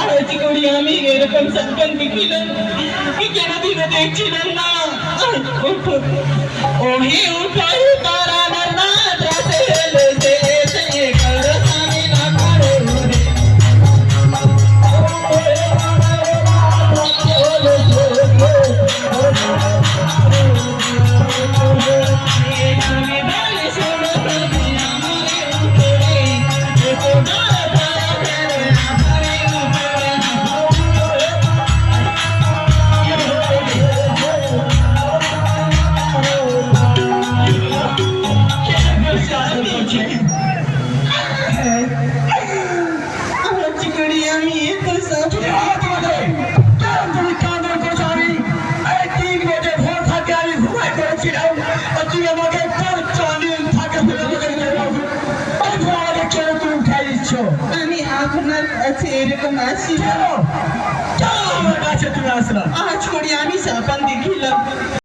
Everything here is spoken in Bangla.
আজ করি আমি এরকম সন্তান দেখিলাম কি কোনদিনও দেখছিলাম না। ওঠো ওহে উঠাই তারা না রাতে হেলে সে কর সামি না করে রে আমি আপনার কাছে এরকম আসি আমার কাছে তুমি আসলাম আজ করি আমি সাপান দেখিলাম